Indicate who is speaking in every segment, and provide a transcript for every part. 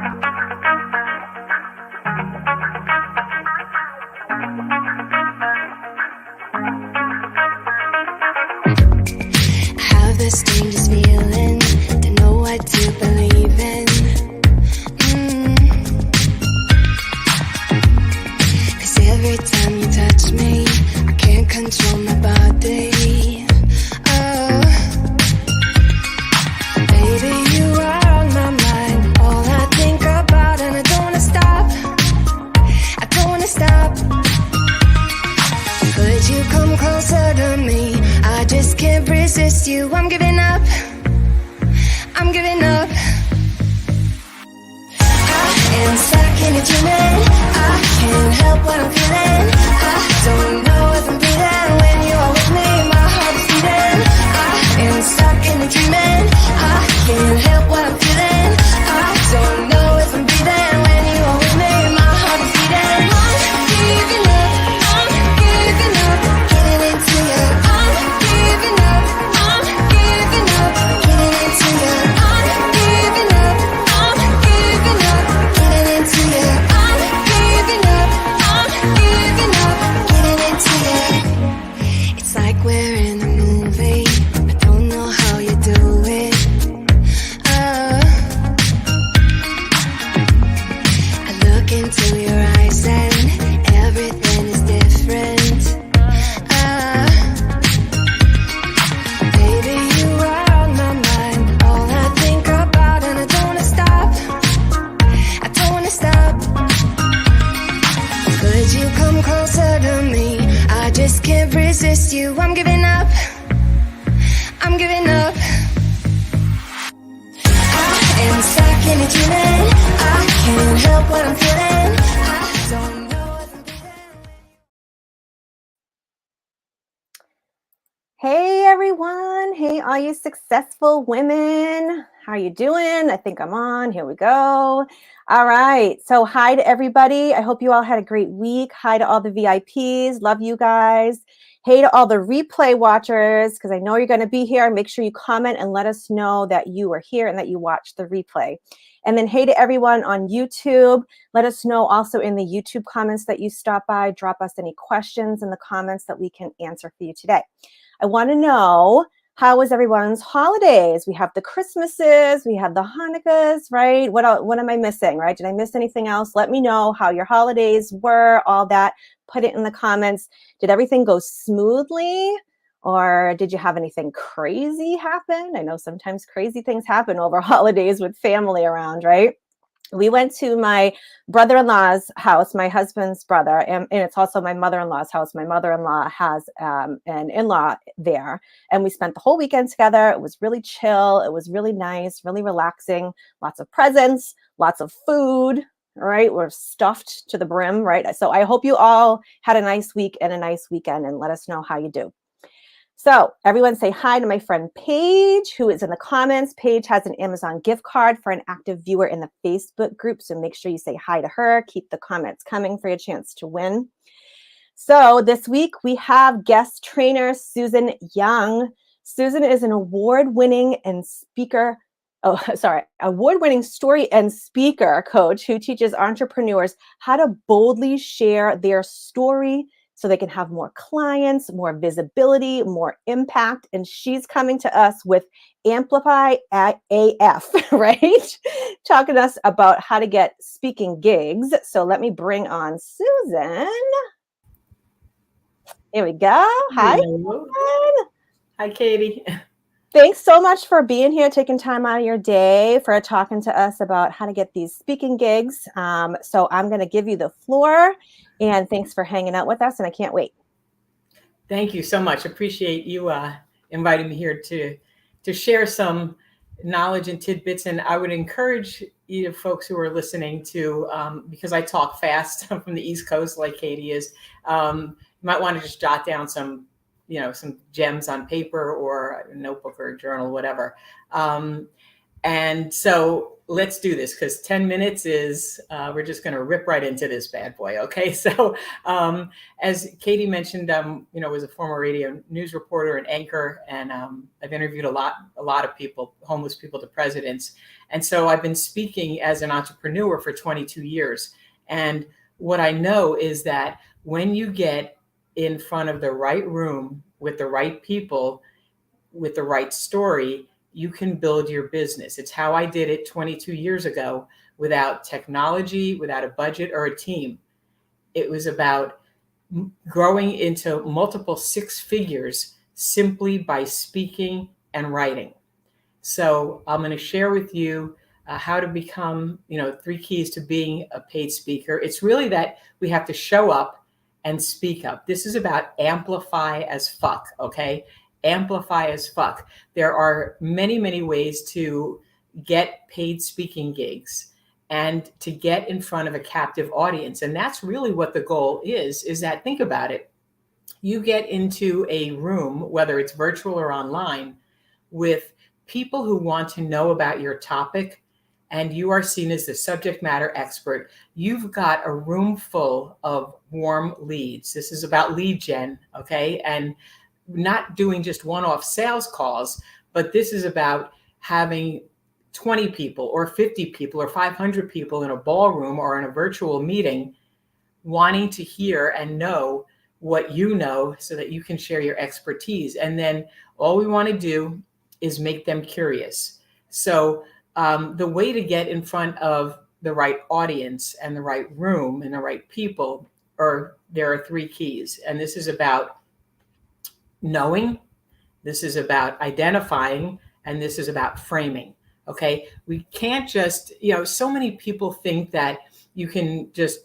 Speaker 1: Have this strangest feeling, don't know what to believe in. Cause every time you touch me, I can't control my body. Oh, baby, you are on my mind, all I think about, and I don't wanna stop. I don't wanna stop. Could you come closer to me? I just can't resist you. I'm giving up. I'm giving up. I am stuck in a dreaming. I can't help what I'm feeling. I don't know if I'm breathing when you are with me. My heart's beating. I am stuck in a dreaming. I can't help what I'm feeling. I don't know if I'm breathing when you are with me. My heart is beating. I'm giving up. I'm giving up. Getting into you. I'm giving up. I'm giving up. Getting into you. I'm giving up. I'm giving up. Getting into you. I'm giving up. I'm giving up. Getting into you. It's like we're in a movie. I don't know how you do it. I look into your eyes and everything is different. Baby, you are on my mind, all I think about, and I don't wanna stop. I don't wanna stop. Could you come closer to me? I just can't resist you. I'm giving up. I'm giving up. I am stuck in a dreaming. I can't help what I'm feeling. I don't know if I'm breathing.
Speaker 2: Hey everyone. Hey, all you successful women. How are you doing? I think I'm on. Here we go. All right. So hi to everybody. I hope you all had a great week. Hi to all the VIPs. Love you guys. Hey to all the replay watchers, because I know you're going to be here. Make sure you comment and let us know that you are here and that you watched the replay. And then hey to everyone on YouTube. Let us know also in the YouTube comments that you stop by. Drop us any questions in the comments that we can answer for you today. I want to know, how was everyone's holidays? We have the Christmases, we have the Hanukkahs, right? What am I missing, right? Did I miss anything else? Let me know how your holidays were, all that. Put it in the comments. Did everything go smoothly? Or did you have anything crazy happen? I know sometimes crazy things happen over holidays with family around, right? We went to my brother-in-law's house, my husband's brother, and it's also my mother-in-law's house. My mother-in-law has an in-law there, and we spent the whole weekend together. It was really chill. It was really nice, really relaxing. Lots of presents, lots of food, right? We're stuffed to the brim, right? So I hope you all had a nice week and a nice weekend, and let us know how you do. So everyone say hi to my friend Paige, who is in the comments. Paige has an Amazon gift card for an active viewer in the Facebook group. So make sure you say hi to her. Keep the comments coming for your chance to win. So this week we have guest trainer Susan Young. Susan is an award-winning story and speaker coach who teaches entrepreneurs how to boldly share their story so they can have more clients, more visibility, more impact. And she's coming to us with Amplify AF, right? Talking to us about how to get speaking gigs. So let me bring on Susan. Here we go. Hi.
Speaker 3: Hello. Hi, Katie.
Speaker 2: Thanks so much for being here, taking time out of your day for talking to us about how to get these speaking gigs. So I'm going to give you the floor, and thanks for hanging out with us, and I can't wait.
Speaker 3: Thank you so much. Appreciate you inviting me here to share some knowledge and tidbits. And I would encourage you folks who are listening to, because I talk fast from the East Coast like Katie is, you might want to just jot down some gems on paper or a notebook or a journal, whatever. And so let's do this, because 10 minutes is, we're just going to rip right into this bad boy. Okay. So as Katie mentioned, was a former radio news reporter and anchor, and I've interviewed a lot of people, homeless people to presidents. And so I've been speaking as an entrepreneur for 22 years. And what I know is that when you get in front of the right room with the right people, with the right story, you can build your business. It's how I did it 22 years ago, without technology, without a budget or a team. It was about growing into multiple six figures simply by speaking and writing. So I'm going to share with you how to become, 3 keys to being a paid speaker. It's really that we have to show up and speak up. This is about amplify as fuck, okay? Amplify as fuck. There are many, many ways to get paid speaking gigs and to get in front of a captive audience. And that's really what the goal is that, think about it. You get into a room, whether it's virtual or online, with people who want to know about your topic, and you are seen as the subject matter expert. You've got a room full of warm leads. This is about lead gen, okay? And not doing just one-off sales calls, but this is about having 20 people or 50 people or 500 people in a ballroom or in a virtual meeting wanting to hear and know what you know, so that you can share your expertise. And then all we want to do is make them curious. So the way to get in front of the right audience and the right room and the right people, there are 3 keys. And this is about knowing, this is about identifying, and this is about framing. Okay. We can't just, so many people think that you can just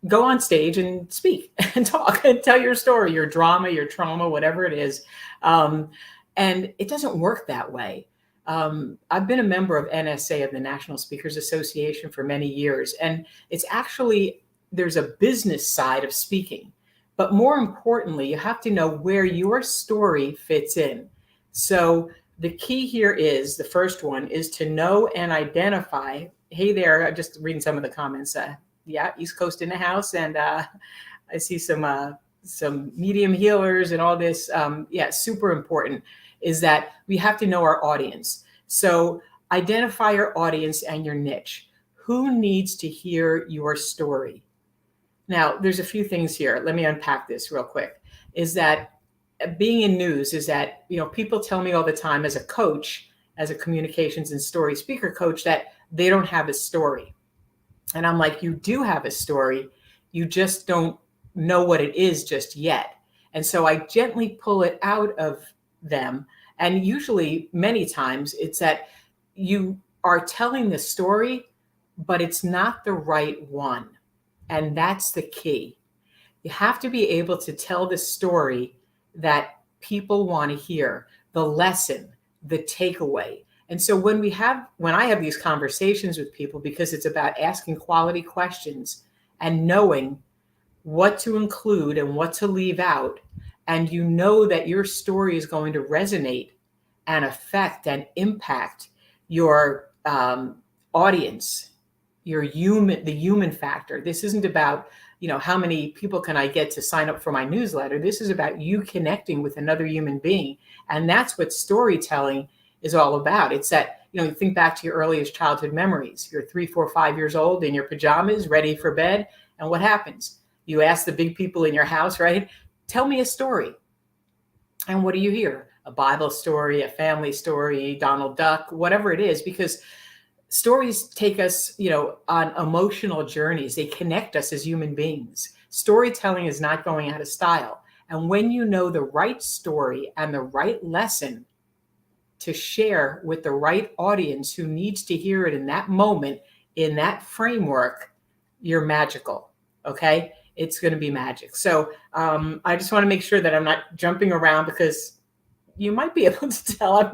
Speaker 3: go on stage and speak and talk and tell your story, your drama, your trauma, whatever it is. And it doesn't work that way. I've been a member of NSA, of the National Speakers Association, for many years. And it's actually, there's a business side of speaking. But more importantly, you have to know where your story fits in. So the key here is, the first one is to know and identify. Hey there, I'm just reading some of the comments. Yeah, East Coast in the house. And I see some medium healers and all this. Yeah, super important is that we have to know our audience. So identify your audience and your niche. Who needs to hear your story? Now, there's a few things here. Let me unpack this real quick. Is that being in news is that, people tell me all the time, as a coach, as a communications and story speaker coach, that they don't have a story. And I'm like, you do have a story. You just don't know what it is just yet. And so I gently pull it out of them. And usually, many times, it's that you are telling the story, but it's not the right one. And that's the key. You have to be able to tell the story that people want to hear, the lesson, the takeaway. And so when I have these conversations with people, because it's about asking quality questions and knowing what to include and what to leave out, and you know that your story is going to resonate and affect and impact your audience, the human factor. This isn't about, how many people can I get to sign up for my newsletter? This is about you connecting with another human being. And that's what storytelling is all about. It's that, you think back to your earliest childhood memories. You're 3, 4, 5 years old in your pajamas, ready for bed. And what happens? You ask the big people in your house, right? Tell me a story. And what do you hear? A Bible story, a family story, Donald Duck, whatever it is, because stories take us, on emotional journeys. They connect us as human beings. Storytelling is not going out of style. And when you know the right story and the right lesson to share with the right audience who needs to hear it in that moment, in that framework, you're magical. Okay? It's going to be magic. So I just want to make sure that I'm not jumping around, because you might be able to tell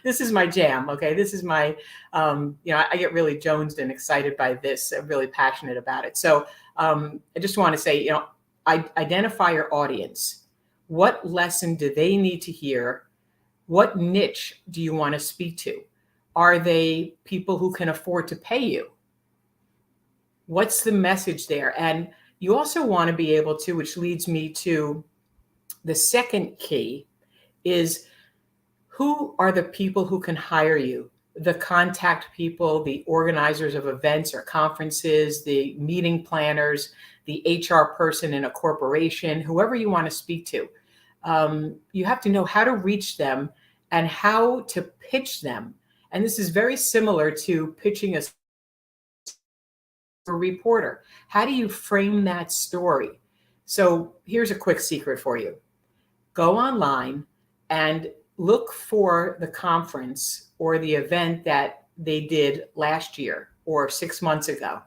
Speaker 3: this is my jam. Okay. This is my, I get really jonesed and excited by this. I'm really passionate about it. So I just want to say, identify your audience. What lesson do they need to hear? What niche do you want to speak to? Are they people who can afford to pay you? What's the message there? And you also want to be able to, which leads me to the second key, is who are the people who can hire you? The contact people, the organizers of events or conferences, the meeting planners, the HR person in a corporation, whoever you want to speak to. You have to know how to reach them and how to pitch them. And this is very similar to pitching a reporter. How do you frame that story? So here's a quick secret for you. Go online and look for the conference or the event that they did last year or 6 months ago.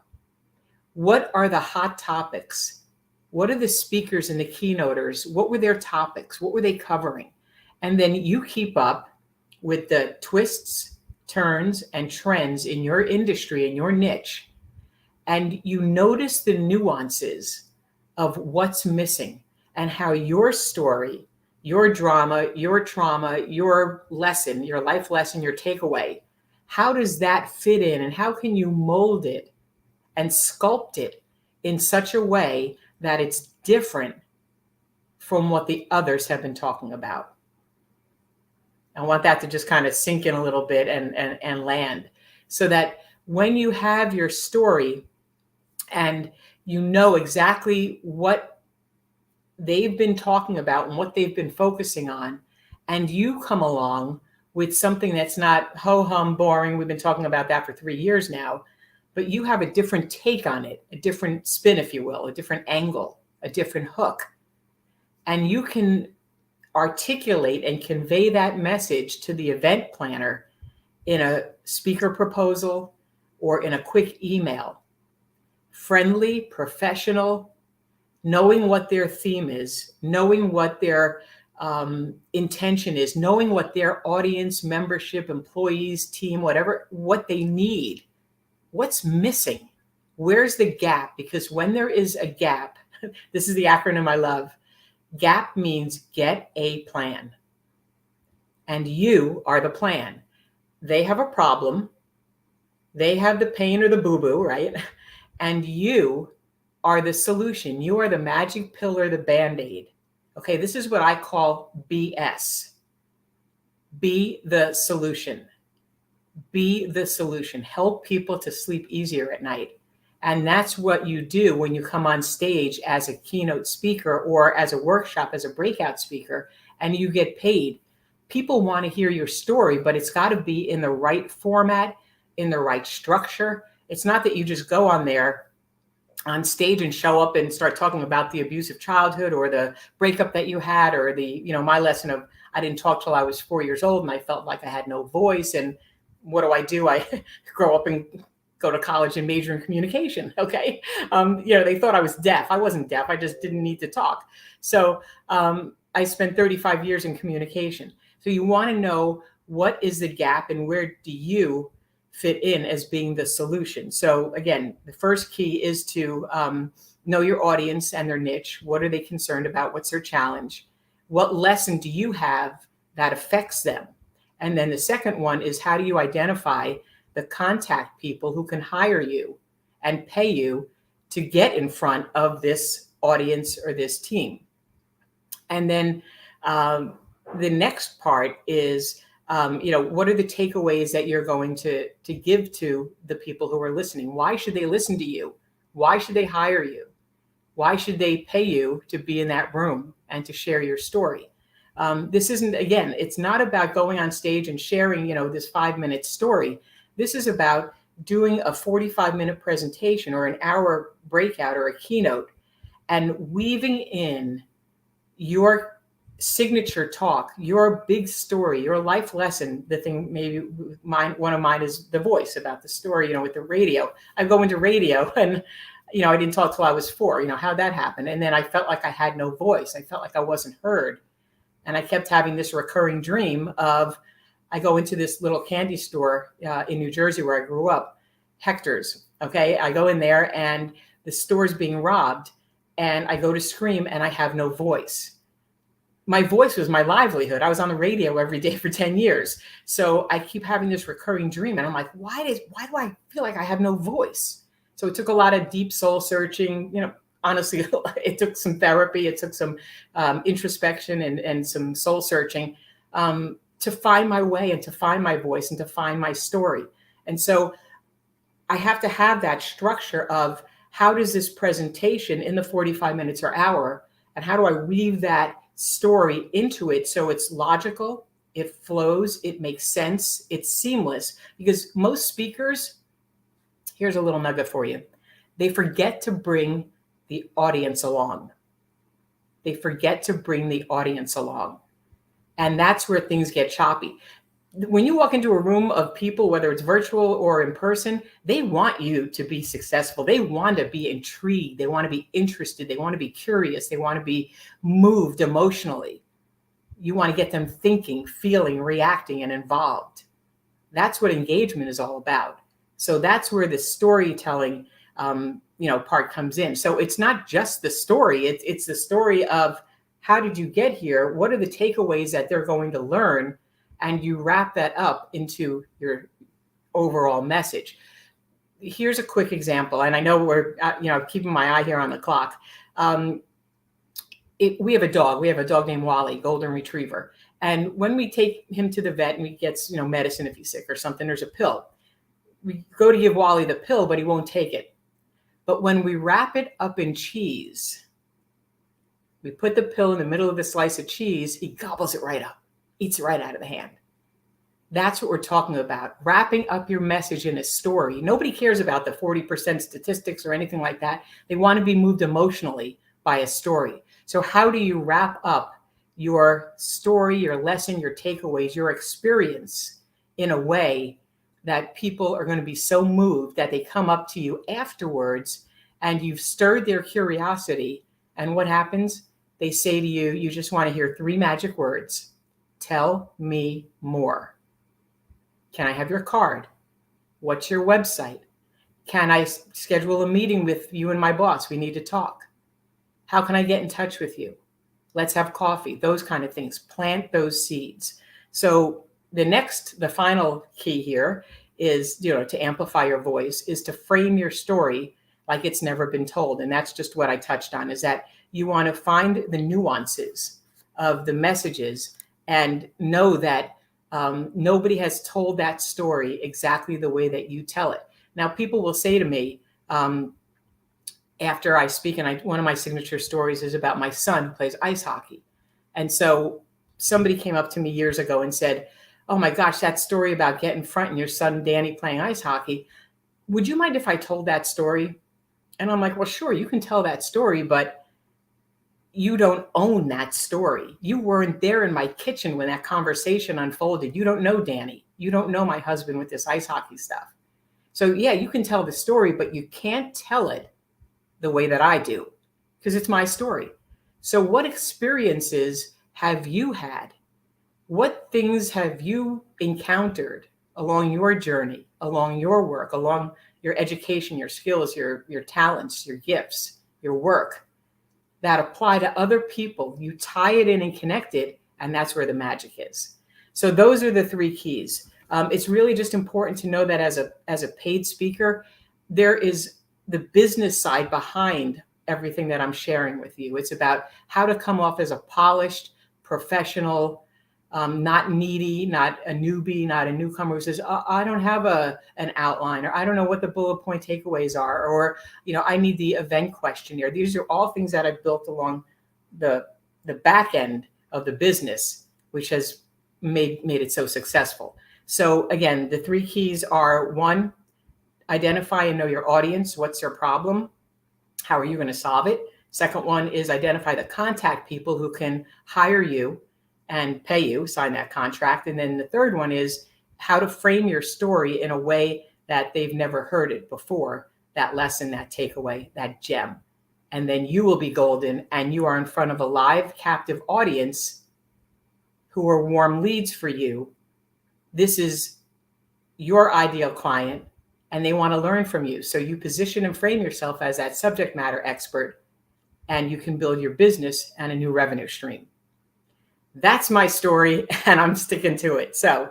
Speaker 3: What are the hot topics? What are the speakers and the keynoters? What were their topics? What were they covering? And then you keep up with the twists, turns, and trends in your industry, in your niche. And you notice the nuances of what's missing and how your story, your drama, your trauma, your lesson, your life lesson, your takeaway, how does that fit in, and how can you mold it and sculpt it in such a way that it's different from what the others have been talking about? I want that to just kind of sink in a little bit and land, so that when you have your story and you know exactly what they've been talking about and what they've been focusing on, and you come along with something that's not ho-hum boring, we've been talking about that for 3 years now, but you have a different take on it, a different spin, if you will, a different angle, a different hook. And you can articulate and convey that message to the event planner in a speaker proposal or in a quick email. Friendly, professional, knowing what their theme is, knowing what their intention is, knowing what their audience, membership, employees, team, whatever, what they need, what's missing, where's the gap? Because when there is a gap, this is the acronym I love, GAP means get a plan. And you are the plan. They have a problem. They have the pain or the boo-boo, right? And you are the solution. You are the magic pill or the Band-Aid. Okay, this is what I call BS. Be the solution. Be the solution. Help people to sleep easier at night. And that's what you do when you come on stage as a keynote speaker or as a workshop, as a breakout speaker, and you get paid. People want to hear your story, but it's got to be in the right format, in the right structure. It's not that you just go on there on stage and show up and start talking about the abusive childhood or the breakup that you had, or the, my lesson of I didn't talk till I was 4 years old and I felt like I had no voice. And what do? I grow up and go to college and major in communication. Okay. They thought I was deaf. I wasn't deaf. I just didn't need to talk. So I spent 35 years in communication. So you want to know what is the gap and where do you fit in as being the solution. So again, the first key is to know your audience and their niche. What are they concerned about? What's their challenge? What lesson do you have that affects them? And then the second one is, how do you identify the contact people who can hire you and pay you to get in front of this audience or this team? And then the next part is, what are the takeaways that you're going to give to the people who are listening? Why should they listen to you? Why should they hire you? Why should they pay you to be in that room and to share your story? This isn't, again, it's not about going on stage and sharing, this 5-minute story. This is about doing a 45-minute presentation or an hour breakout or a keynote and weaving in your signature talk, your big story, your life lesson. The thing, maybe one of mine is The Voice, about the story, with the radio. I go into radio and, I didn't talk till I was 4, how'd that happen? And then I felt like I had no voice. I felt like I wasn't heard. And I kept having this recurring dream of, I go into this little candy store in New Jersey where I grew up, Hector's. Okay. I go in there and the store's being robbed and I go to scream and I have no voice. my voice was my livelihood. I was on the radio every day for 10 years. So I keep having this recurring dream. And I'm like, why do I feel like I have no voice? So it took a lot of deep soul searching. Honestly, it took some therapy. It took some introspection and some soul searching to find my way and to find my voice and to find my story. And so I have to have that structure of how does this presentation in the 45 minutes or hour, and how do I weave that story into it so it's logical, it flows, it makes sense, it's seamless. Because most speakers, here's a little nugget for you, they forget to bring the audience along. They forget to bring the audience along. And that's where things get choppy. When you walk into a room of people, whether it's virtual or in person, they want you to be successful. They want to be intrigued. They want to be interested. They want to be curious. They want to be moved emotionally. You want to get them thinking, feeling, reacting, and involved. That's what engagement is all about. So that's where the storytelling part comes in. So it's not just the story. It's the story of how did you get here? What are the takeaways that they're going to learn? And you wrap that up into your overall message. Here's a quick example. And I know we're keeping my eye here on the clock. We have a dog. We have a dog named Wally, golden retriever. And when we take him to the vet and he gets medicine if he's sick or something, there's a pill. We go to give Wally the pill, but he won't take it. But when we wrap it up in cheese, we put the pill in the middle of the slice of cheese, he gobbles it right up, eats it right out of the hand. That's what we're talking about, wrapping up your message in a story. Nobody cares about the 40% statistics or anything like that. They want to be moved emotionally by a story. So how do you wrap up your story, your lesson, your takeaways, your experience in a way that people are going to be so moved that they come up to you afterwards and you've stirred their curiosity? And what happens? They say to you, you just want to hear 3 magic words. Tell me more. Can I have your card? What's your website? Can I schedule a meeting with you and my boss? We need to talk. How can I get in touch with you? Let's have coffee. Those kind of things. Plant those seeds. So the final key here is, to amplify your voice, is to frame your story like it's never been told. And that's just what I touched on, is that you want to find the nuances of the messages and know that nobody has told that story exactly the way that you tell it. Now, people will say to me, after I speak, and one of my signature stories is about my son who plays ice hockey. And so somebody came up to me years ago and said, oh my gosh, that story about getting front and your son Danny playing ice hockey, would you mind if I told that story? And I'm like, well, sure, you can tell that story, but you don't own that story. You weren't there in my kitchen when that conversation unfolded. You don't know Danny. You don't know my husband with this ice hockey stuff. So yeah, you can tell the story, but you can't tell it the way that I do, because it's my story. So what experiences have you had? What things have you encountered along your journey, along your work, along your education, your skills, your talents, your gifts, your work, that apply to other people? You tie it in and connect it, and that's where the magic is. So those are the 3 keys. It's really just important to know that as a paid speaker, there is the business side behind everything that I'm sharing with you. It's about how to come off as a polished professional, not needy, not a newbie, not a newcomer who says, I don't have an outline, or I don't know what the bullet point takeaways are, or I need the event questionnaire. These are all things that I've built along the back end of the business, which has made it so successful. So again, the 3 keys are: 1, identify and know your audience. What's their problem? How are you going to solve it? Second one is identify the contact people who can hire you and pay you, sign that contract. And then the third one is how to frame your story in a way that they've never heard it before, that lesson, that takeaway, that gem. And then you will be golden, and you are in front of a live captive audience who are warm leads for you. This is your ideal client, and they want to learn from you. So you position and frame yourself as that subject matter expert, and you can build your business and a new revenue stream. that's my story, and I'm sticking to it. So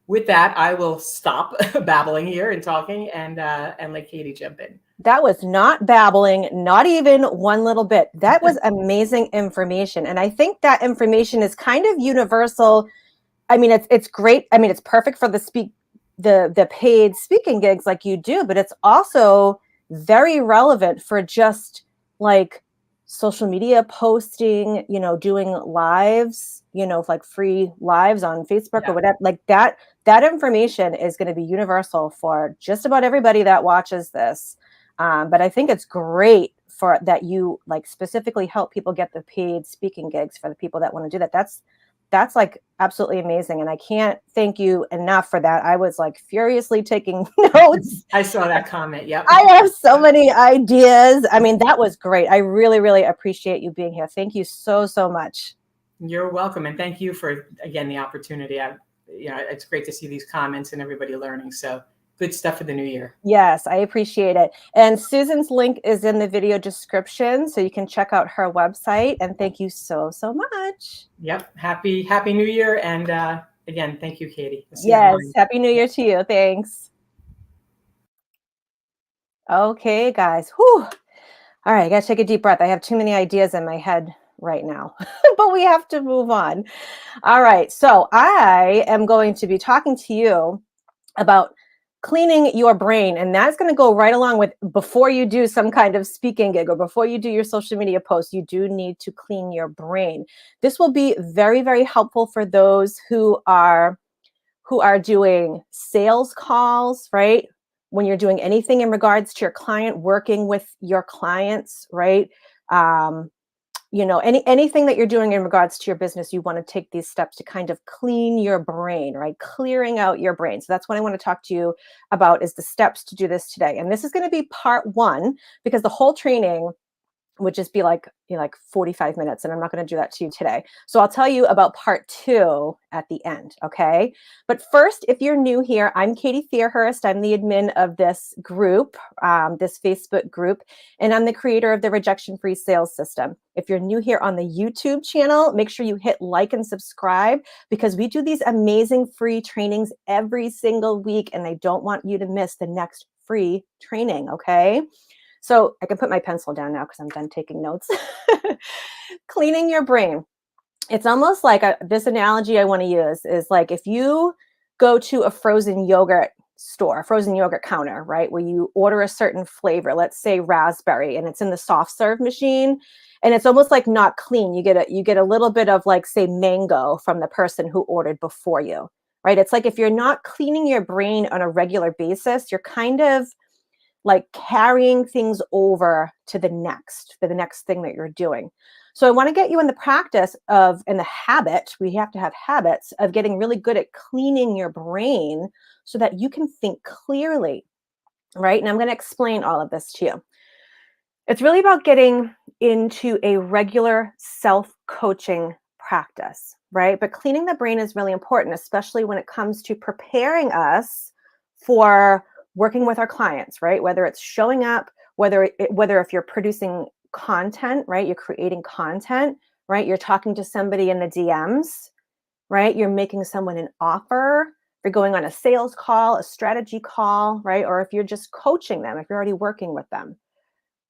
Speaker 3: with that, I will stop babbling here and talking, and let Katie jump in.
Speaker 2: That was not babbling, not even one little bit. That was amazing information. And I think that information is kind of universal. I mean, it's great. I mean, it's perfect for the paid speaking gigs like you do, but it's also very relevant for just like social media posting, doing lives, like free lives on Facebook or whatever. Like that information is going to be universal for just about everybody that watches this. But I think it's great for that you like specifically help people get the paid speaking gigs for the people that want to do that. That's like absolutely amazing. And I can't thank you enough for that. I was like furiously taking notes.
Speaker 3: I saw that comment. Yep.
Speaker 2: I have so many ideas. I mean, that was great. I really, really appreciate you being here. Thank you so, so much.
Speaker 3: You're welcome. And thank you for, again, the opportunity. It's great to see these comments and everybody learning. So good stuff for the new year.
Speaker 2: Yes, I appreciate it. And Susan's link is in the video description, so you can check out her website. And thank you so, so much.
Speaker 3: Yep. Happy New Year. And again, thank you, Katie.
Speaker 2: Yes. Happy New Year to you. Thanks. Okay, guys. Whew. All right. I got to take a deep breath. I have too many ideas in my head right now, but we have to move on. All right. So I am going to be talking to you about cleaning your brain. And that's going to go right along with before you do some kind of speaking gig or before you do your social media posts, you do need to clean your brain. This will be very, very helpful for those who are doing sales calls, right? When you're doing anything in regards to your client, working with your clients, right? Anything that you're doing in regards to your business, you want to take these steps to kind of clean your brain, right? Clearing out your brain. So that's what I want to talk to you about is the steps to do this today. And this is going to be part 1 because the whole training would just be like 45 minutes, and I'm not going to do that to you today. So I'll tell you about part 2 at the end, okay? But first, if you're new here, I'm Katie Thierhurst. I'm the admin of this group, this Facebook group, and I'm the creator of the Rejection-Free Sales System. If you're new here on the YouTube channel, make sure you hit like and subscribe because we do these amazing free trainings every single week, and I don't want you to miss the next free training, okay? So I can put my pencil down now because I'm done taking notes. Cleaning your brain. It's almost like this analogy I want to use is like if you go to a frozen yogurt store, a frozen yogurt counter, right, where you order a certain flavor, let's say raspberry, and it's in the soft serve machine, and it's almost like not clean. You get a little bit of like, say, mango from the person who ordered before you, right? It's like if you're not cleaning your brain on a regular basis, you're kind of like carrying things over to the next thing that you're doing. So I want to get you in the practice of, in the habit, we have to have habits of getting really good at cleaning your brain so that you can think clearly, right? And I'm going to explain all of this to you. It's really about getting into a regular self-coaching practice, right? But cleaning the brain is really important, especially when it comes to preparing us for working with our clients, right? Whether it's showing up, whether if you're producing content, right? You're creating content, right? You're talking to somebody in the DMs, right? You're making someone an offer. You're going on a sales call, a strategy call, right? Or if you're just coaching them, if you're already working with them,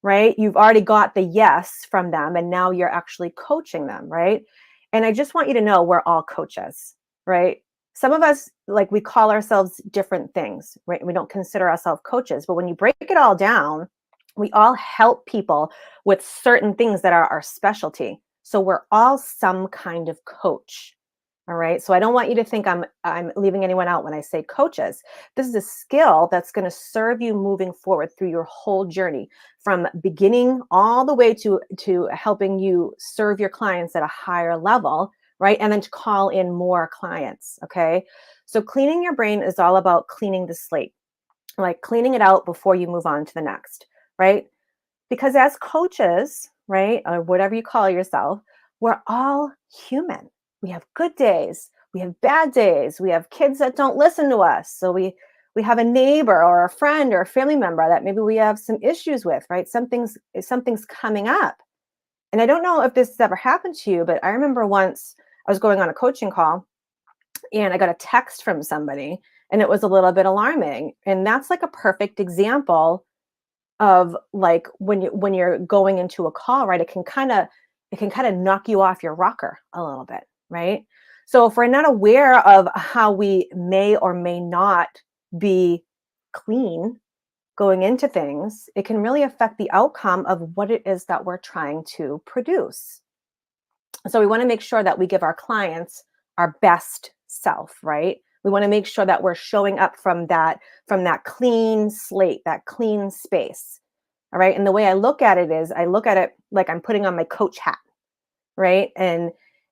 Speaker 2: right? You've already got the yes from them and now you're actually coaching them, right? And I just want you to know we're all coaches, right? Some of us, like, we call ourselves different things, right? We don't consider ourselves coaches, but when you break it all down, we all help people with certain things that are our specialty. So we're all some kind of coach. All right. So I don't want you to think I'm leaving anyone out when I say coaches. This is a skill that's going to serve you moving forward through your whole journey from beginning all the way to helping you serve your clients at a higher level, right? And then to call in more clients. Okay. So cleaning your brain is all about cleaning the slate, like cleaning it out before you move on to the next, right? Because as coaches, right, or whatever you call yourself, we're all human. We have good days. We have bad days. We have kids that don't listen to us. So we have a neighbor or a friend or a family member that maybe we have some issues with, right? Something's coming up. And I don't know if this has ever happened to you, but I remember once I was going on a coaching call and I got a text from somebody and it was a little bit alarming. And that's like a perfect example of like when you're going into a call, right? It can kind of knock you off your rocker a little bit, right? So if we're not aware of how we may or may not be clean going into things, it can really affect the outcome of what it is that we're trying to produce. So we want to make sure that we give our clients our best self, right? We want to make sure that we're showing up from that clean slate, that clean space. All right? And the way I look at it is I look at it like I'm putting on my coach hat, right?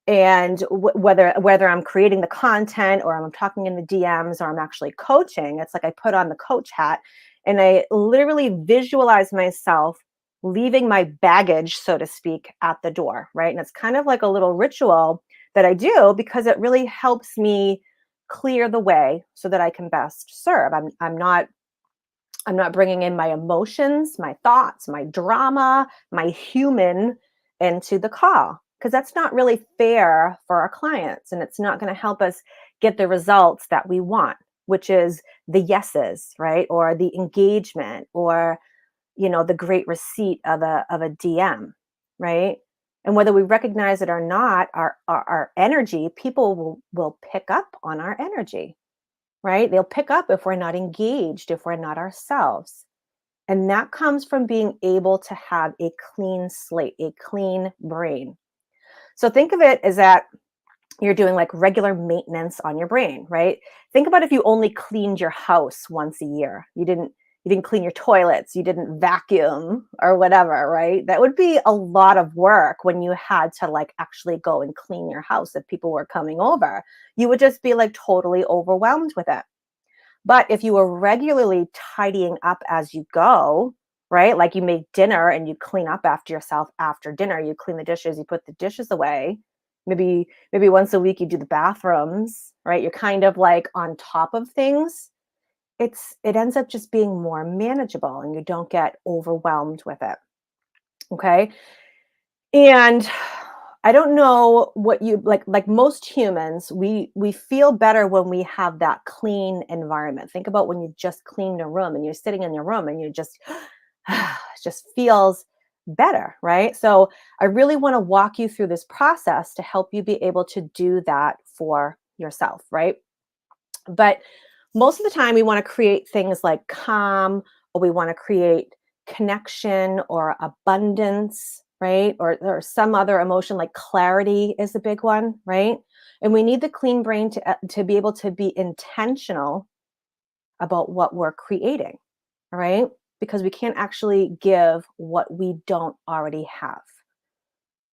Speaker 2: Whether I'm creating the content or I'm talking in the DMs or I'm actually coaching, it's like I put on the coach hat and I literally visualize myself leaving my baggage, so to speak, at the door, right? And it's kind of like a little ritual that I do because it really helps me clear the way so that I can best serve. I'm not bringing in my emotions, my thoughts, my drama, my human into the call because that's not really fair for our clients and it's not going to help us get the results that we want, which is the yeses, right? Or the engagement or the great receipt of a DM, right? And whether we recognize it or not, our energy, people will pick up on our energy, right? They'll pick up if we're not engaged, if we're not ourselves. And that comes from being able to have a clean slate, a clean brain. So think of it as that you're doing like regular maintenance on your brain, right? Think about if you only cleaned your house once a year. You didn't clean your toilets, you didn't vacuum or whatever, right? That would be a lot of work when you had to like actually go and clean your house if people were coming over. You would just be like totally overwhelmed with it. But if you were regularly tidying up as you go, right? Like you make dinner and you clean up after yourself after dinner, you clean the dishes, you put the dishes away. Maybe once a week you do the bathrooms, right? You're kind of like on top of things. It ends up just being more manageable and you don't get overwhelmed with it. Okay? And I don't know what you like most humans, we feel better when we have that clean environment. Think about when you just cleaned a room and you're sitting in your room and you just it just feels better, right? So I really want to walk you through this process to help you be able to do that for yourself, right? But most of the time we want to create things like calm or we want to create connection or abundance, right? Or some other emotion like clarity is a big one, right? And we need the clean brain to be able to be intentional about what we're creating, all right? Because we can't actually give what we don't already have.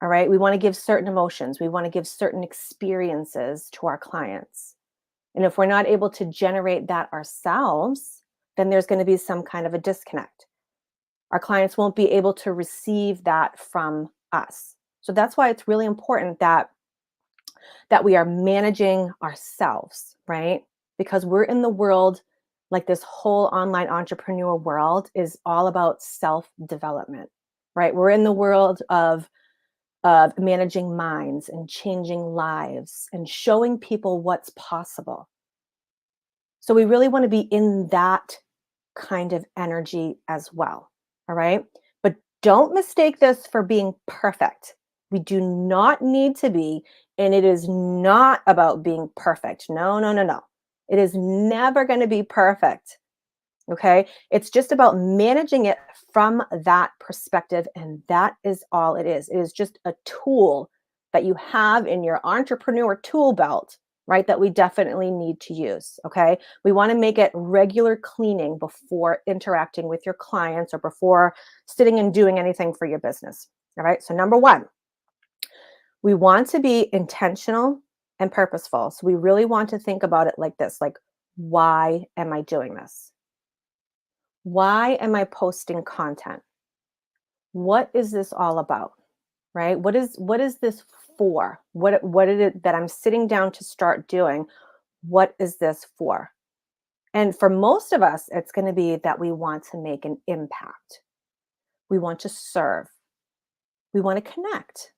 Speaker 2: All right. We want to give certain emotions. We want to give certain experiences to our clients. And if we're not able to generate that ourselves, then there's going to be some kind of a disconnect. Our clients won't be able to receive that from us. So that's why it's really important that we are managing ourselves, right? Because we're in the world, like this whole online entrepreneur world is all about self-development, right? We're in the world of managing minds and changing lives and showing people what's possible. So we really want to be in that kind of energy as well. All right. But don't mistake this for being perfect. We do not need to be, and it is not about being perfect. No, no, no, no. It is never going to be perfect. Okay. It's just about managing it from that perspective. And that is all it is. It is just a tool that you have in your entrepreneur tool belt, right? That we definitely need to use. Okay. We want to make it regular cleaning before interacting with your clients or before sitting and doing anything for your business. All right. So, number one, we want to be intentional and purposeful. So, we really want to think about it like this, like, why am I doing this? Why am I posting content? What is this all about? Right? What is this for? What is it that I'm sitting down to start doing? What is this for? And for most of us, it's going to be that we want to make an impact. We want to serve. We want to connect.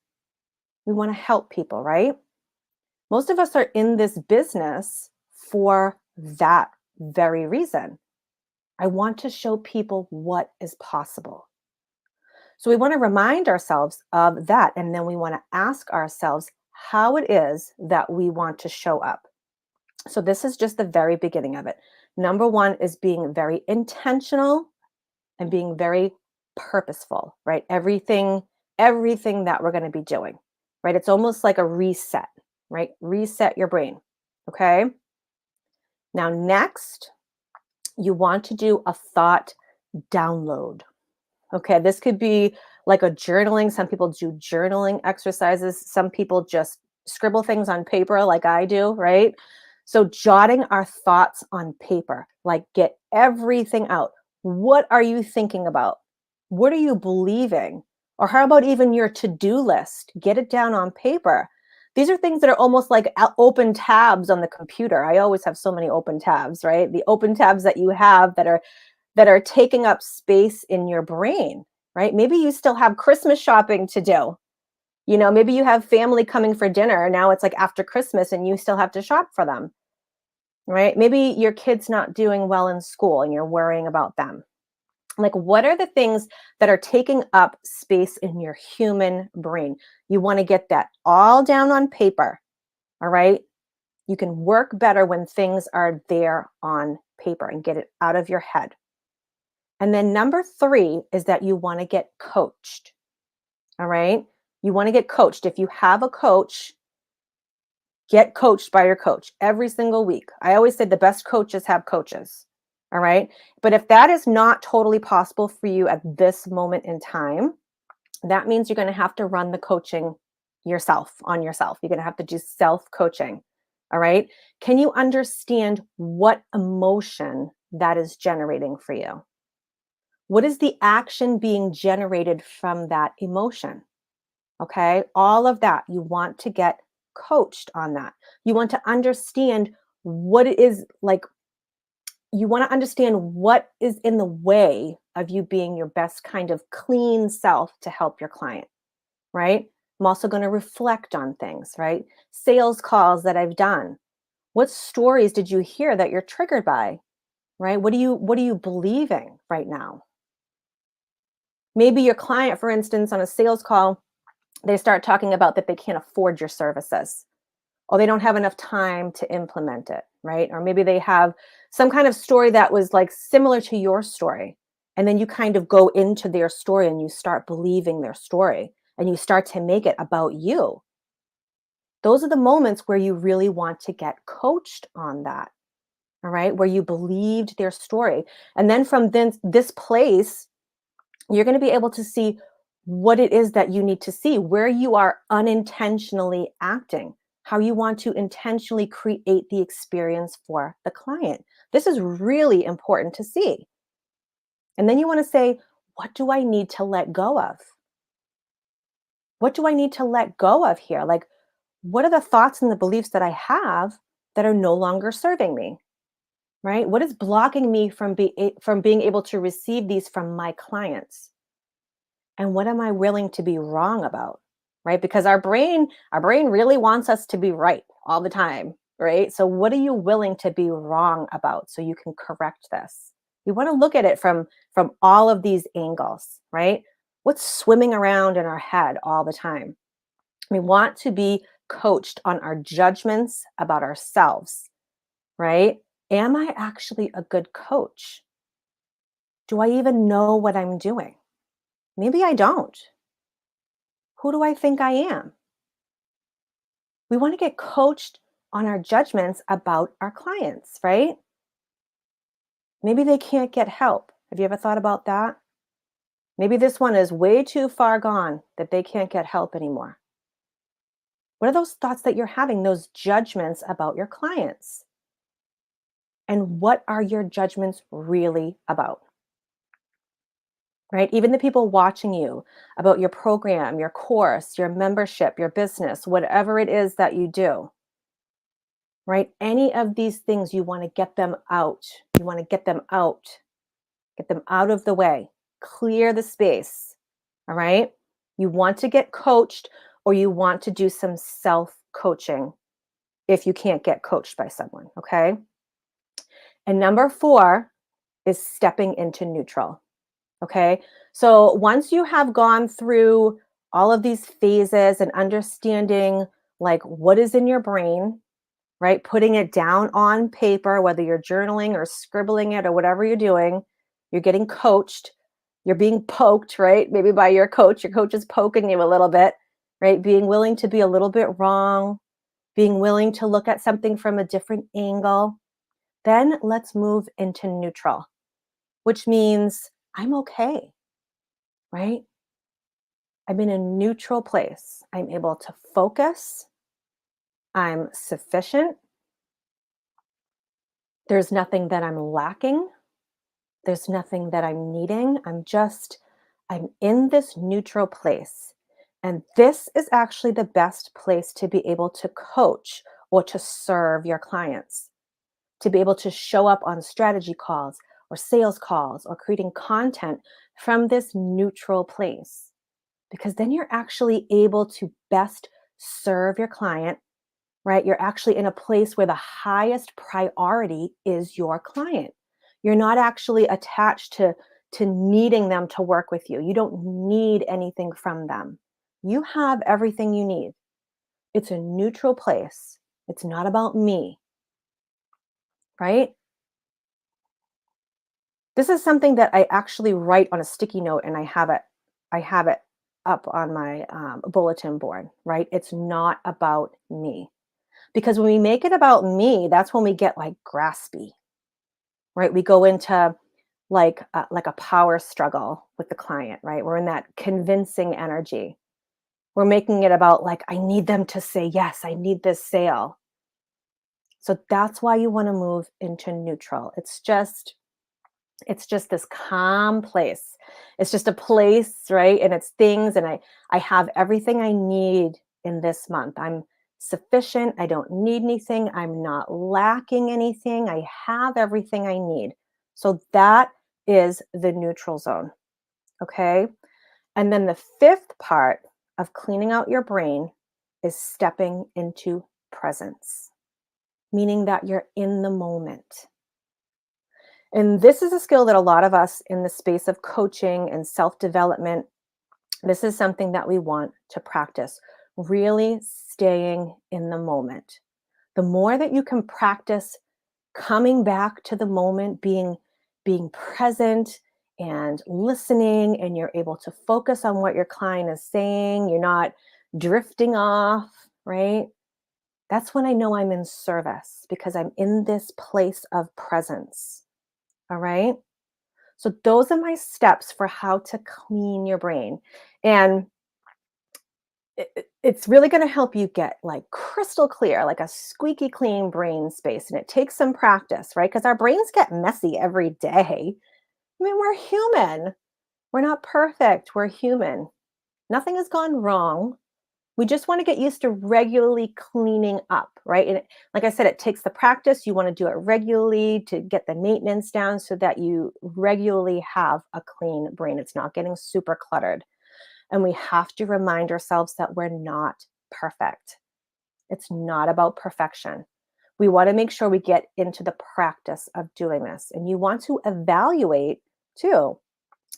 Speaker 2: We want to help people, right? Most of us are in this business for that very reason. I want to show people what is possible. So we want to remind ourselves of that. And then we want to ask ourselves how it is that we want to show up. So this is just the very beginning of it. Number one is being very intentional and being very purposeful, right? Everything that we're going to be doing, right? It's almost like a reset, right? Reset your brain. Okay. Now, next, you want to do a thought download. Okay. This could be like a journaling. Some people do journaling exercises. Some people just scribble things on paper like I do, right? So, jotting our thoughts on paper, like get everything out. What are you thinking about? What are you believing? Or how about even your to-do list? Get it down on paper. These are things that are almost like open tabs on the computer. I always have so many open tabs, right? The open tabs that you have that are taking up space in your brain, right? Maybe you still have Christmas shopping to do. You know, maybe you have family coming for dinner. Now it's like after Christmas and you still have to shop for them, right? Maybe your kid's not doing well in school and you're worrying about them. Like, what are the things that are taking up space in your human brain? You want to get that all down on paper, all right? You can work better when things are there on paper and get it out of your head. And then number 3 is that you want to get coached, all right? You want to get coached. If you have a coach, get coached by your coach every single week. I always say the best coaches have coaches. All right. But if that is not totally possible for you at this moment in time, that means you're going to have to run the coaching yourself on yourself. You're going to have to do self coaching. All right. Can you understand what emotion that is generating for you? What is the action being generated from that emotion? Okay. All of that. You want to get coached on that. You want to understand what it is like. You want to understand what is in the way of you being your best kind of clean self to help your client, right? I'm also going to reflect on things, right? Sales calls that I've done. What stories did you hear that you're triggered by, right? What are you believing right now? Maybe your client, for instance, on a sales call, they start talking about that they can't afford your services, or they don't have enough time to implement it, right? Or maybe they have some kind of story that was like similar to your story. And then you kind of go into their story and you start believing their story and you start to make it about you. Those are the moments where you really want to get coached on that, all right? Where you believed their story. And then from this place, you're going to be able to see what it is that you need to see, where you are unintentionally acting, how you want to intentionally create the experience for the client. This is really important to see. And then you want to say, what do I need to let go of? What do I need to let go of here? Like, what are the thoughts and the beliefs that I have that are no longer serving me? Right? What is blocking me from being able to receive these from my clients? And what am I willing to be wrong about? Right? Because our brain really wants us to be right all the time, right? So what are you willing to be wrong about so you can correct this? You want to look at it from all of these angles, right? What's swimming around in our head all the time? We want to be coached on our judgments about ourselves, right? Am I actually a good coach? Do I even know what I'm doing? Maybe I don't. Who do I think I am? We want to get coached on our judgments about our clients, right? Maybe they can't get help. Have you ever thought about that? Maybe this one is way too far gone that they can't get help anymore. What are those thoughts that you're having, those judgments about your clients? And what are your judgments really about? Right? Even the people watching you, about your program, your course, your membership, your business, whatever it is that you do, right? Any of these things, you want to get them out. You want to get them out of the way, clear the space. All right. You want to get coached, or you want to do some self-coaching if you can't get coached by someone, okay? And number 4 is stepping into neutral, okay? So once you have gone through all of these phases and understanding like what is in your brain, right? Putting it down on paper, whether you're journaling or scribbling it or whatever you're doing, you're getting coached, you're being poked, right? Maybe by your coach is poking you a little bit, right? Being willing to be a little bit wrong, being willing to look at something from a different angle. Then let's move into neutral, which means I'm okay, right? I'm in a neutral place. I'm able to focus. I'm sufficient. There's nothing that I'm lacking. There's nothing that I'm needing. I'm in this neutral place. And this is actually the best place to be able to coach or to serve your clients, to be able to show up on strategy calls or sales calls or creating content from this neutral place. Because then you're actually able to best serve your client, right? You're actually in a place where the highest priority is your client. You're not actually attached to needing them to work with you. You don't need anything from them. You have everything you need. It's a neutral place. It's not about me, right? This is something that I actually write on a sticky note, and I have it up on my bulletin board, right? It's not about me. Because when we make it about me, that's when we get like graspy, right? We go into like a power struggle with the client, right? We're in that convincing energy. We're making it about like, I need them to say yes, I need this sale. So that's why you want to move into neutral. It's just this calm place. It's just a place, right? And it's things, and I have everything I need in this month. I'm sufficient. I don't need anything. I'm not lacking anything. I have everything I need. So that is the neutral zone. Okay. And then the 5th part of cleaning out your brain is stepping into presence, meaning that you're in the moment. And this is a skill that a lot of us in the space of coaching and self-development, this is something that we want to practice, really staying in the moment. The more that you can practice coming back to the moment, being present and listening, and you're able to focus on what your client is saying, you're not drifting off, right? That's when I know I'm in service, because I'm in this place of presence. All right. So those are my steps for how to clean your brain. And it's really going to help you get like crystal clear, like a squeaky clean brain space. And it takes some practice, right? Because our brains get messy every day. I mean, we're human. We're not perfect. We're human. Nothing has gone wrong. We just want to get used to regularly cleaning up, right? And like I said, it takes the practice. You want to do it regularly to get the maintenance down so that you regularly have a clean brain. It's not getting super cluttered. And we have to remind ourselves that we're not perfect. It's not about perfection. We want to make sure we get into the practice of doing this. And you want to evaluate too.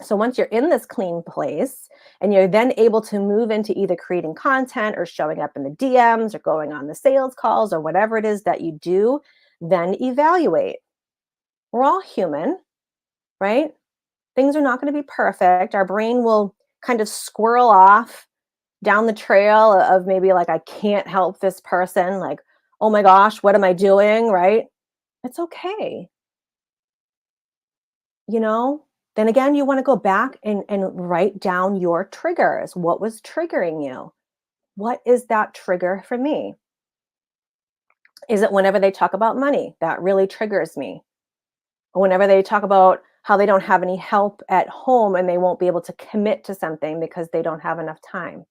Speaker 2: So once you're in this clean place and you're then able to move into either creating content or showing up in the DMs or going on the sales calls or whatever it is that you do, then evaluate. We're all human, right? Things are not going to be perfect. Our brain will kind of squirrel off down the trail of maybe like, I can't help this person. Like, oh my gosh, what am I doing? Right? It's okay. You know, then again, you want to go back and write down your triggers. What was triggering you? What is that trigger for me? Is it whenever they talk about money? That really triggers me. Or whenever they talk about how they don't have any help at home and they won't be able to commit to something because they don't have enough time.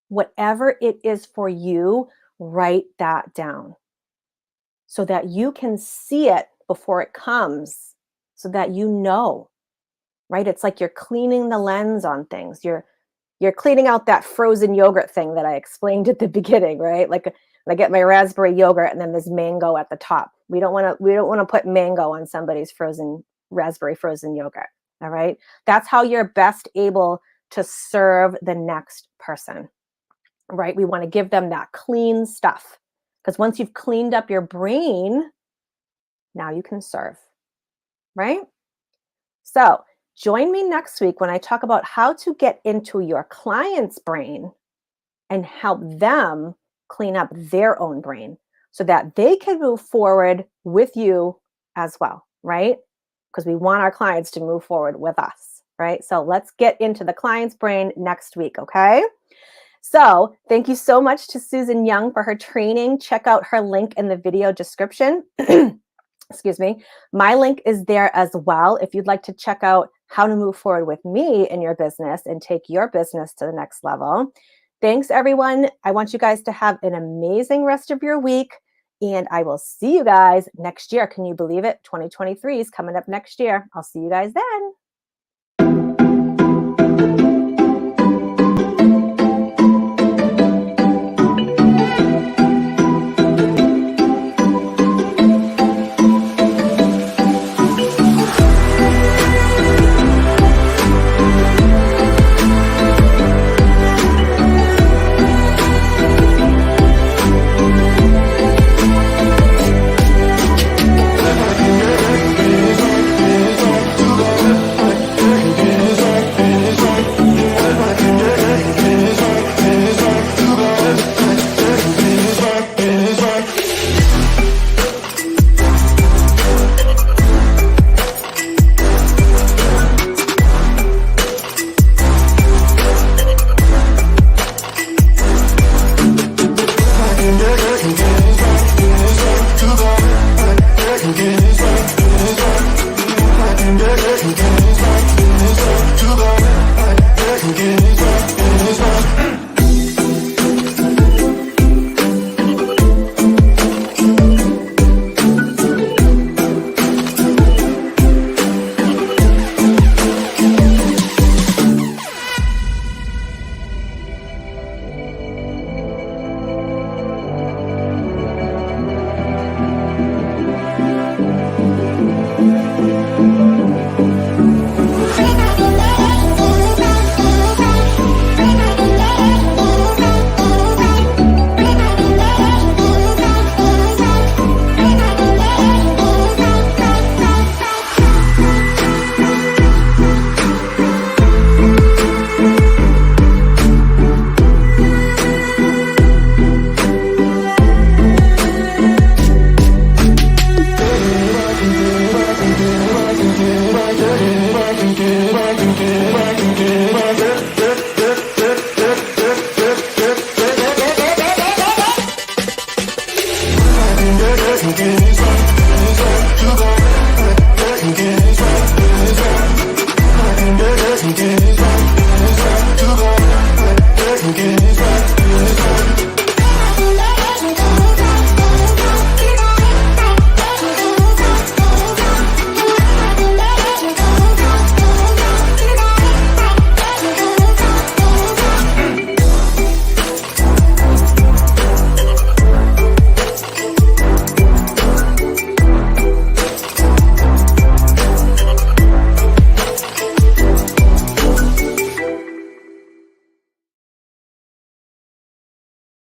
Speaker 2: Whatever it is for you, write that down so that you can see it before it comes, so that you know. Right? It's like you're cleaning the lens on things. You're you're cleaning out that frozen yogurt thing that I explained at the beginning, right? Like I get my raspberry yogurt and then there's mango at the top. We don't want to put mango on somebody's raspberry frozen yogurt. All right. That's how you're best able to serve the next person, right? We want to give them that clean stuff, because once you've cleaned up your brain, now you can serve, right? So join me next week when I talk about how to get into your client's brain and help them clean up their own brain so that they can move forward with you as well, right? Because we want our clients to move forward with us, right? So let's get into the client's brain next week, okay? So thank you so much to Susan Young for her training. Check out her link in the video description. Excuse me. My link is there as well if you'd like to check out how to move forward with me in your business and take your business to the next level. Thanks, everyone. I want you guys to have an amazing rest of your week, and I will see you guys next year. Can you believe it? 2023 is coming up next year. I'll see you guys then.